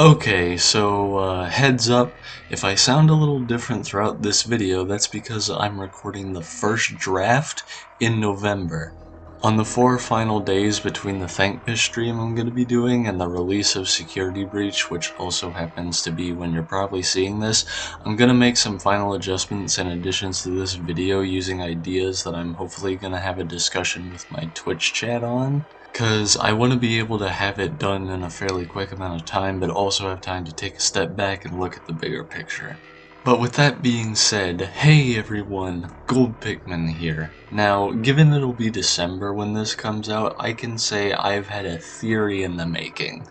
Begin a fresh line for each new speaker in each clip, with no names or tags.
Okay, so heads up, if I sound a little different throughout this video, that's because I'm recording the first draft in November. On the 4 final days between the Thankfist stream I'm going to be doing and the release of Security Breach, which also happens to be when you're probably seeing this, I'm going to make some final adjustments and additions to this video using ideas that I'm hopefully going to have a discussion with my Twitch chat on. Because I want to be able to have it done in a fairly quick amount of time, but also have time to take a step back and look at the bigger picture. But with that being said, hey everyone, Gold Pikmin here. Now, given it'll be December when this comes out, I can say I've had a theory in the making.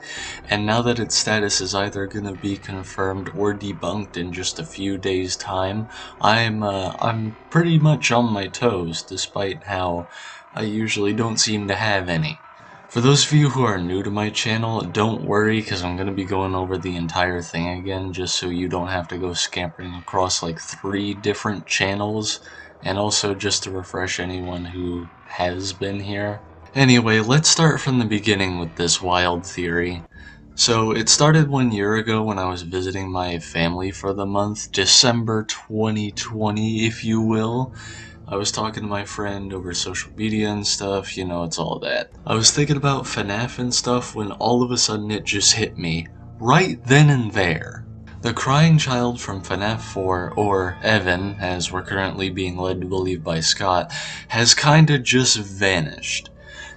And now that its status is either gonna be confirmed or debunked in just a few days' time, I'm pretty much on my toes, despite how I usually don't seem to have any. For those of you who are new to my channel, don't worry because I'm going to be going over the entire thing again just so you don't have to go scampering across like 3 different channels, and also just to refresh anyone who has been here. Anyway, let's start from the beginning with this wild theory. So it started 1 year ago when I was visiting my family for the month, December 2020 if you will. I was talking to my friend over social media and stuff, you know, it's all that. I was thinking about FNaF and stuff when all of a sudden it just hit me, right then and there. The crying child from FNaF 4, or Evan, as we're currently being led to believe by Scott, has kinda just vanished.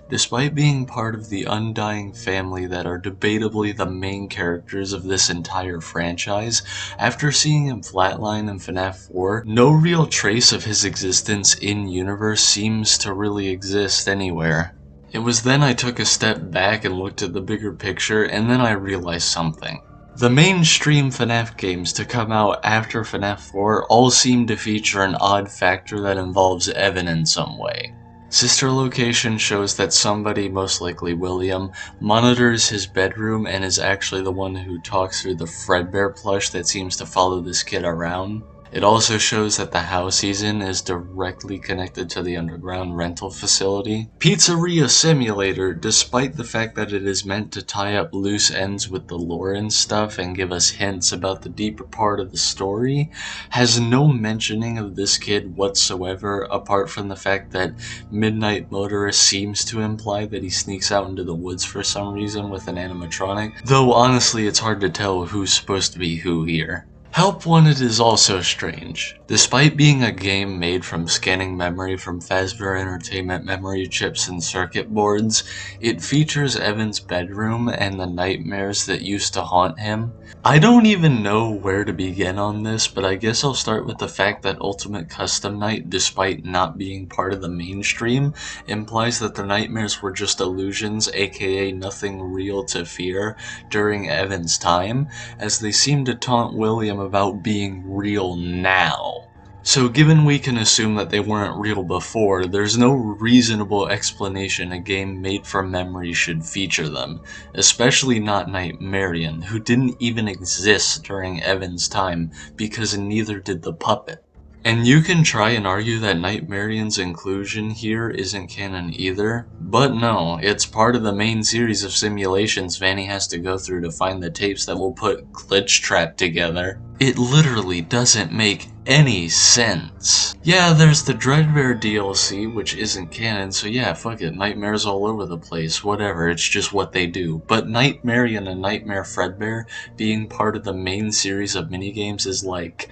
Despite being part of the undying family that are debatably the main characters of this entire franchise, after seeing him flatline in FNAF 4, no real trace of his existence in-universe seems to really exist anywhere. It was then I took a step back and looked at the bigger picture, and then I realized something. The mainstream FNAF games to come out after FNAF 4 all seem to feature an odd factor that involves Evan in some way. Sister location shows that somebody, most likely William, monitors his bedroom and is actually the one who talks through the Fredbear plush that seems to follow this kid around. It also shows that the house he's in is directly connected to the underground rental facility. Pizzeria Simulator, despite the fact that it is meant to tie up loose ends with the lore and stuff and give us hints about the deeper part of the story, has no mentioning of this kid whatsoever apart from the fact that Midnight Motorist seems to imply that he sneaks out into the woods for some reason with an animatronic, though honestly it's hard to tell who's supposed to be who here. Help Wanted is also strange. Despite being a game made from scanning memory from Fazbear Entertainment memory chips and circuit boards, it features Evan's bedroom and the nightmares that used to haunt him. I don't even know where to begin on this, but I guess I'll start with the fact that Ultimate Custom Night, despite not being part of the mainstream, implies that the nightmares were just illusions, aka nothing real to fear, during Evan's time, as they seem to taunt William about being real now. So given we can assume that they weren't real before, there's no reasonable explanation a game made from memory should feature them, especially not Nightmarion, who didn't even exist during Evan's time because neither did the puppet. And you can try and argue that Nightmarion's inclusion here isn't canon either, but no, it's part of the main series of simulations Vanny has to go through to find the tapes that will put Glitch Trap together. It literally doesn't make any sense. Yeah, there's the Dreadbear DLC, which isn't canon, so yeah, fuck it, nightmares all over the place, whatever, it's just what they do. But Nightmarion and Nightmare Fredbear being part of the main series of minigames is like,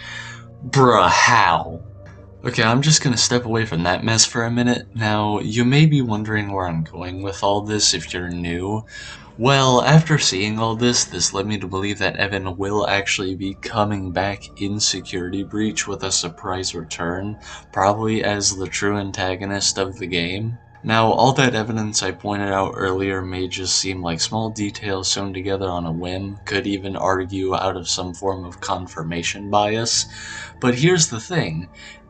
bruh, how? Okay, I'm just gonna step away from that mess for a minute. Now, you may be wondering where I'm going with all this if you're new. Well, after seeing all this led me to believe that Evan will actually be coming back in Security Breach with a surprise return, probably as the true antagonist of the game. Now, all that evidence I pointed out earlier may just seem like small details sewn together on a whim, could even argue out of some form of confirmation bias, but here's the thing,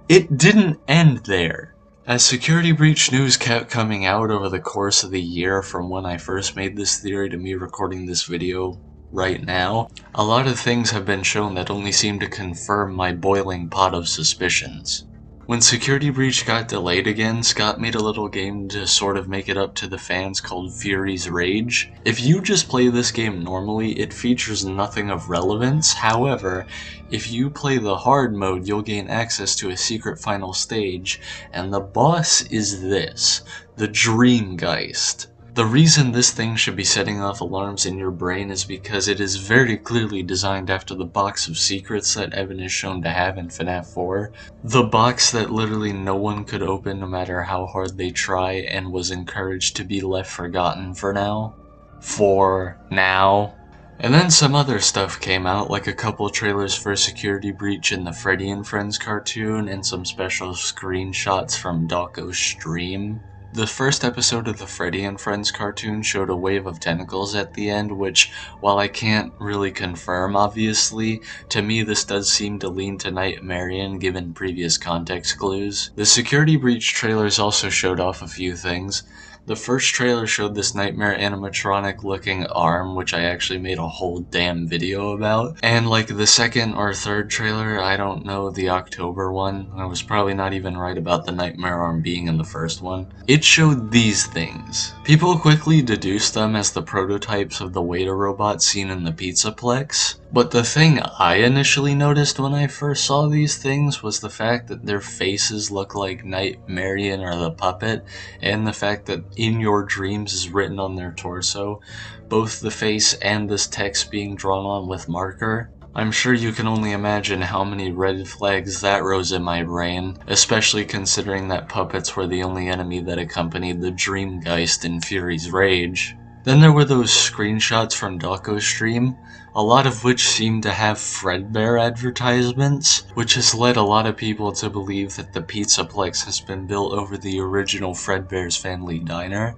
it didn't end there. As Security Breach news kept coming out over the course of the year from when I first made this theory to me recording this video right now, a lot of things have been shown that only seem to confirm my boiling pot of suspicions. When Security Breach got delayed again, Scott made a little game to sort of make it up to the fans called Fury's Rage. If you just play this game normally, it features nothing of relevance. However, if you play the hard mode, you'll gain access to a secret final stage, and the boss is this, the Dreamgeist. The reason this thing should be setting off alarms in your brain is because it is very clearly designed after the box of secrets that Evan is shown to have in FNaF 4. The box that literally no one could open no matter how hard they try and was encouraged to be left forgotten for now. For now. And then some other stuff came out, like a couple trailers for Security Breach in the Freddy and Friends cartoon and some special screenshots from Dawko's stream. The first episode of the Freddy and Friends cartoon showed a wave of tentacles at the end, which, while I can't really confirm obviously, to me this does seem to lean to Nightmarian given previous context clues. The Security Breach trailers also showed off a few things. The first trailer showed this nightmare animatronic looking arm, which I actually made a whole damn video about. And like the second or third trailer, I don't know, the October one, I was probably not even right about the nightmare arm being in the first one. It showed these things. People quickly deduced them as the prototypes of the waiter robot seen in the Pizzaplex. But the thing I initially noticed when I first saw these things was the fact that their faces look like Nightmarian or the puppet, and the fact that "in your dreams" is written on their torso, both the face and this text being drawn on with marker. I'm sure you can only imagine how many red flags that rose in my brain, especially considering that puppets were the only enemy that accompanied the Dreamgeist in Fury's Rage. Then there were those screenshots from Dawko's stream, a lot of which seemed to have Fredbear advertisements, which has led a lot of people to believe that the Pizzaplex has been built over the original Fredbear's Family Diner.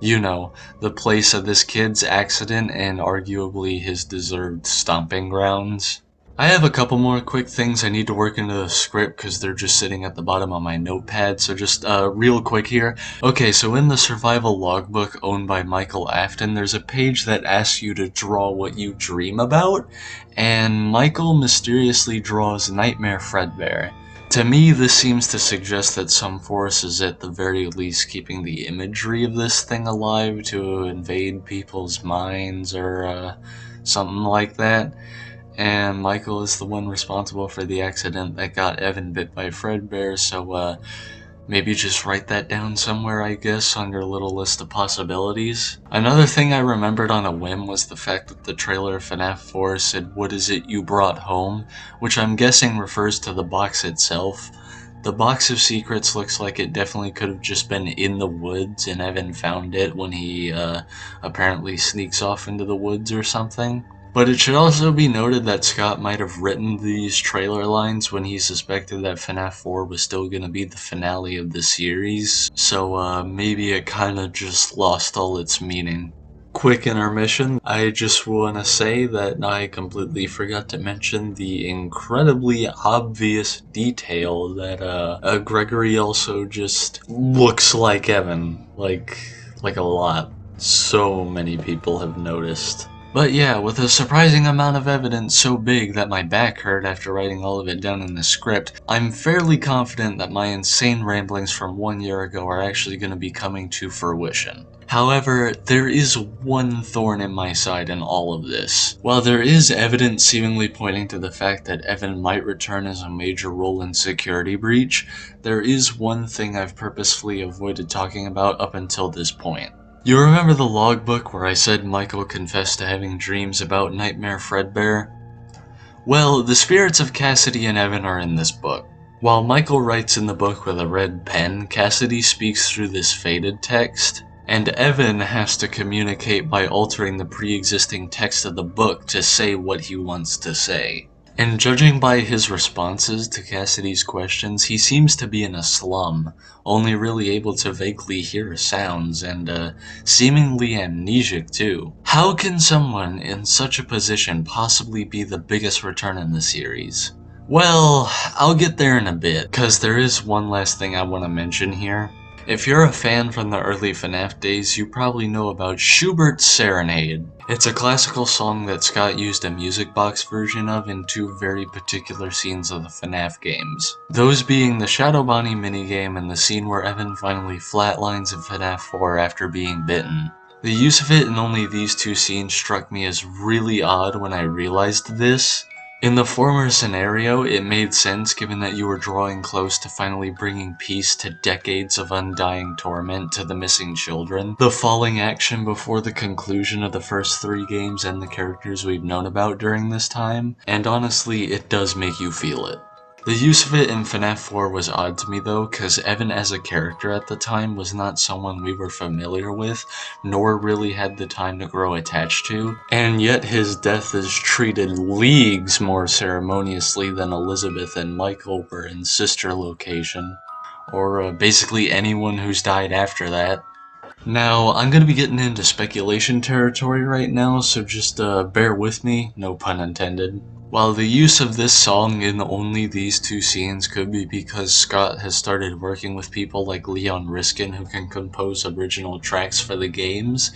You know, the place of this kid's accident and arguably his deserved stomping grounds. I have a couple more quick things I need to work into the script because they're just sitting at the bottom of my notepad, so just real quick here. Okay, so in the survival logbook owned by Michael Afton, there's a page that asks you to draw what you dream about, and Michael mysteriously draws Nightmare Fredbear. To me, this seems to suggest that some force is at the very least keeping the imagery of this thing alive to invade people's minds or something like that. And Michael is the one responsible for the accident that got Evan bit by Fredbear, so maybe just write that down somewhere, I guess, on your little list of possibilities. Another thing I remembered on a whim was the fact that the trailer of FNaF 4 said, "What is it you brought home?" which I'm guessing refers to the box itself. The box of secrets looks like it definitely could have just been in the woods and Evan found it when he apparently sneaks off into the woods or something. But it should also be noted that Scott might have written these trailer lines when he suspected that FNaF 4 was still going to be the finale of the series, so maybe it kinda just lost all its meaning. Quick intermission, I just want to say that I completely forgot to mention the incredibly obvious detail that Gregory also just looks like Evan, like a lot. So many people have noticed. But yeah, with a surprising amount of evidence so big that my back hurt after writing all of it down in the script, I'm fairly confident that my insane ramblings from 1 year ago are actually going to be coming to fruition. However, there is one thorn in my side in all of this. While there is evidence seemingly pointing to the fact that Evan might return as a major role in Security Breach, there is one thing I've purposefully avoided talking about up until this point. You remember the logbook where I said Michael confessed to having dreams about Nightmare Fredbear? Well, the spirits of Cassidy and Evan are in this book. While Michael writes in the book with a red pen, Cassidy speaks through this faded text, and Evan has to communicate by altering the pre-existing text of the book to say what he wants to say. And judging by his responses to Cassidy's questions, he seems to be in a slum, only really able to vaguely hear sounds, and seemingly amnesic too. How can someone in such a position possibly be the biggest return in the series? Well, I'll get there in a bit, because there is one last thing I want to mention here. If you're a fan from the early FNaF days, you probably know about Schubert's Serenade. It's a classical song that Scott used a music box version of in two very particular scenes of the FNaF games. Those being the Shadow Bonnie minigame and the scene where Evan finally flatlines in FNaF 4 after being bitten. The use of it in only these two scenes struck me as really odd when I realized this. In the former scenario, it made sense given that you were drawing close to finally bringing peace to decades of undying torment to the missing children. The falling action before the conclusion of the first 3 games and the characters we've known about during this time, and honestly, it does make you feel it. The use of it in FNaF 4 was odd to me though, cause Evan as a character at the time was not someone we were familiar with, nor really had the time to grow attached to, and yet his death is treated leagues more ceremoniously than Elizabeth and Michael were in Sister Location, or basically anyone who's died after that. Now, I'm going to be getting into speculation territory right now, so just bear with me, no pun intended. While the use of this song in only these 2 scenes could be because Scott has started working with people like Leon Riskin who can compose original tracks for the games,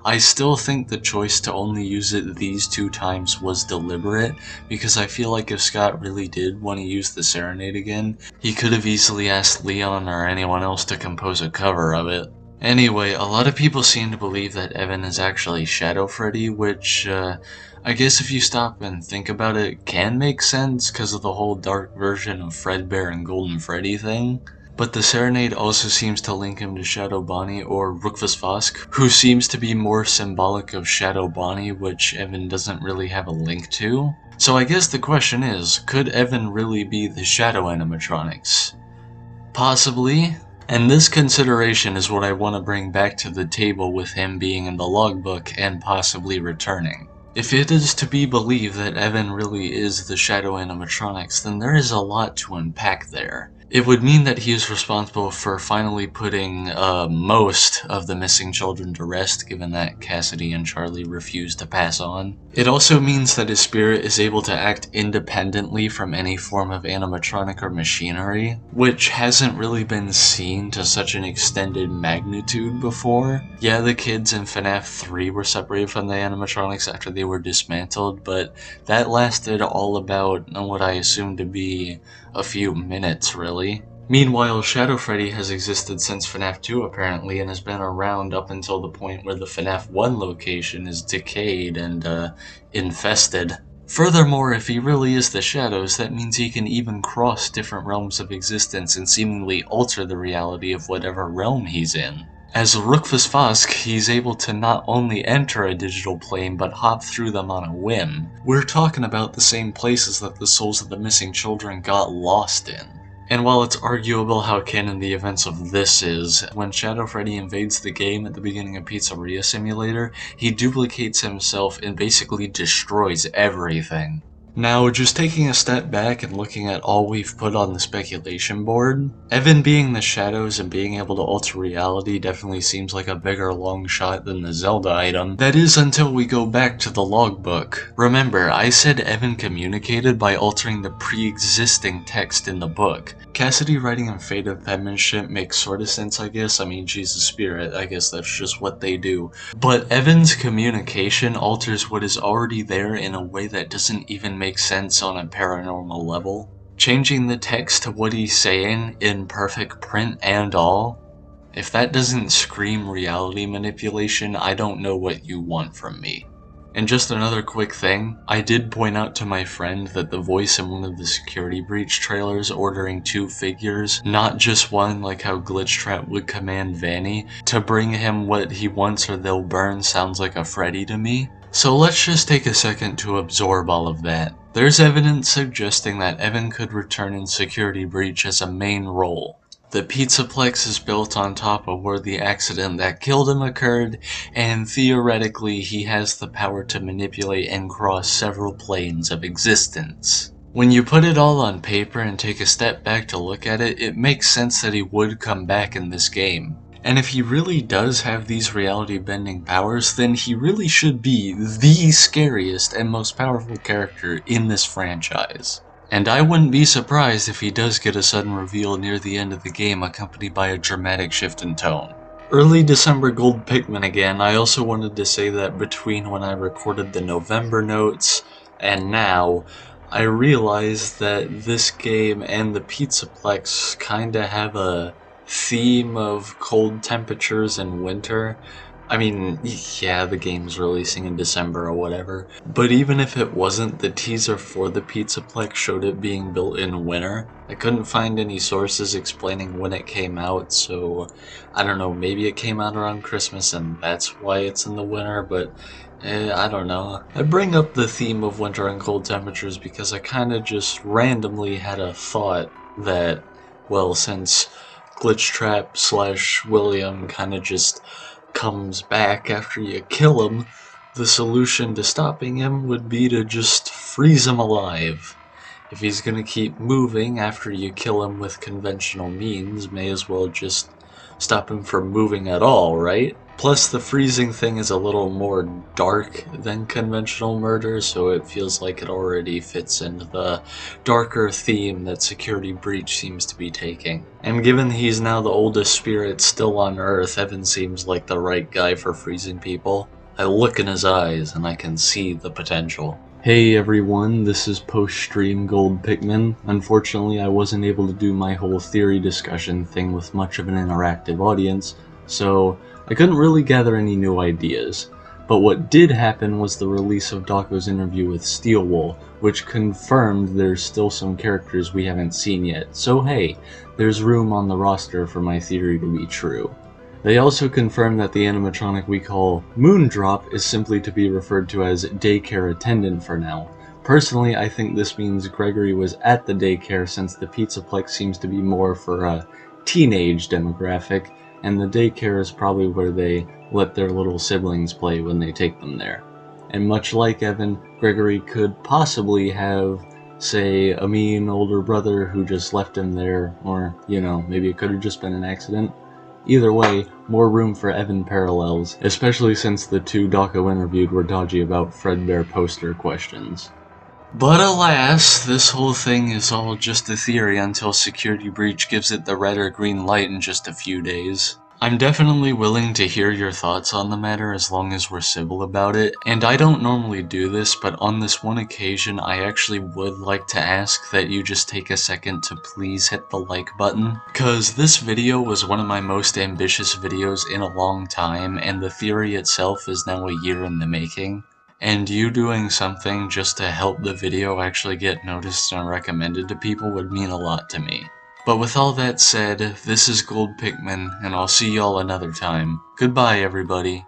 I still think the choice to only use it these 2 times was deliberate, because I feel like if Scott really did want to use the Serenade again, he could have easily asked Leon or anyone else to compose a cover of it. Anyway, a lot of people seem to believe that Evan is actually Shadow Freddy, which, I guess if you stop and think about it, can make sense because of the whole dark version of Fredbear and Golden Freddy thing. But the Serenade also seems to link him to Shadow Bonnie or Rukfus Vosk, who seems to be more symbolic of Shadow Bonnie, which Evan doesn't really have a link to. So I guess the question is, could Evan really be the Shadow animatronics? Possibly. And this consideration is what I want to bring back to the table with him being in the logbook and possibly returning. If it is to be believed that Evan really is the Shadow animatronics, then there is a lot to unpack there. It would mean that he is responsible for finally putting most of the missing children to rest, given that Cassidy and Charlie refused to pass on. It also means that his spirit is able to act independently from any form of animatronic or machinery, which hasn't really been seen to such an extended magnitude before. Yeah, the kids in FNaF 3 were separated from the animatronics after they were dismantled, but that lasted all about what I assume to be a few minutes, really. Meanwhile, Shadow Freddy has existed since FNaF 2 apparently, and has been around up until the point where the FNaF 1 location is decayed and infested. Furthermore, if he really is the Shadows, that means he can even cross different realms of existence and seemingly alter the reality of whatever realm he's in. As Rukfus Vosk, he's able to not only enter a digital plane, but hop through them on a whim. We're talking about the same places that the souls of the missing children got lost in. And while it's arguable how canon the events of this is, when Shadow Freddy invades the game at the beginning of Pizzeria Simulator, he duplicates himself and basically destroys everything. Now, just taking a step back and looking at all we've put on the speculation board, Evan being the Shadows and being able to alter reality definitely seems like a bigger long shot than the Zelda item. That is until we go back to the logbook. Remember, I said Evan communicated by altering the pre-existing text in the book. Cassidy writing in Fate of Penmanship makes sort of sense, I guess. I mean, she's a spirit, I guess that's just what they do. But Evan's communication alters what is already there in a way that doesn't even make sense on a paranormal level. Changing the text to what he's saying in perfect print and all. If that doesn't scream reality manipulation, I don't know what you want from me. And just another quick thing, I did point out to my friend that the voice in one of the security breach trailers ordering 2 figures, not just one like how Glitchtrap would command Vanny, to bring him what he wants or they'll burn sounds like a Freddy to me. So let's just take a second to absorb all of that. There's evidence suggesting that Evan could return in Security Breach as a main role. The Pizzaplex is built on top of where the accident that killed him occurred, and theoretically he has the power to manipulate and cross several planes of existence. When you put it all on paper and take a step back to look at it, it makes sense that he would come back in this game. And if he really does have these reality-bending powers, then he really should be the scariest and most powerful character in this franchise. And I wouldn't be surprised if he does get a sudden reveal near the end of the game accompanied by a dramatic shift in tone. Early December Gold Pikmin again. I also wanted to say that between when I recorded the November notes and now, I realized that this game and the Pizzaplex kinda have a theme of cold temperatures in winter. I mean, yeah, the game's releasing in December or whatever, but even if it wasn't, the teaser for the Pizzaplex showed it being built in winter. I couldn't find any sources explaining when it came out, so I don't know, maybe it came out around Christmas and that's why it's in the winter, but I don't know. I bring up the theme of winter and cold temperatures because I kinda just randomly had a thought that, well, since Glitchtrap slash William kinda just comes back after you kill him, the solution to stopping him would be to just freeze him alive. If he's gonna keep moving after you kill him with conventional means, may as well just stop him from moving at all, right? Plus, the freezing thing is a little more dark than conventional murder, so it feels like it already fits into the darker theme that Security Breach seems to be taking. And given he's now the oldest spirit still on Earth, Evan seems like the right guy for freezing people. I look in his eyes and I can see the potential. Hey everyone, this is post-stream Gold Pikmin. Unfortunately, I wasn't able to do my whole theory discussion thing with much of an interactive audience, so I couldn't really gather any new ideas. But what did happen was the release of Dawko's interview with Steelwool, which confirmed there's still some characters we haven't seen yet, so hey, there's room on the roster for my theory to be true. They also confirmed that the animatronic we call Moondrop is simply to be referred to as daycare attendant for now. Personally, I think this means Gregory was at the daycare since the Pizzaplex seems to be more for a teenage demographic, and the daycare is probably where they let their little siblings play when they take them there. And much like Evan, Gregory could possibly have, say, a mean older brother who just left him there, or, you know, maybe it could have just been an accident. Either way, more room for Evan parallels, especially since the two Dawko interviewed were dodgy about Fredbear poster questions. But alas, this whole thing is all just a theory until Security Breach gives it the red or green light in just a few days. I'm definitely willing to hear your thoughts on the matter as long as we're civil about it, and I don't normally do this, but on this one occasion I actually would like to ask that you just take a second to please hit the like button, cause this video was one of my most ambitious videos in a long time, and the theory itself is now a year in the making. And you doing something just to help the video actually get noticed and recommended to people would mean a lot to me. But with all that said, this is Gold Pikmin, and I'll see y'all another time. Goodbye, everybody.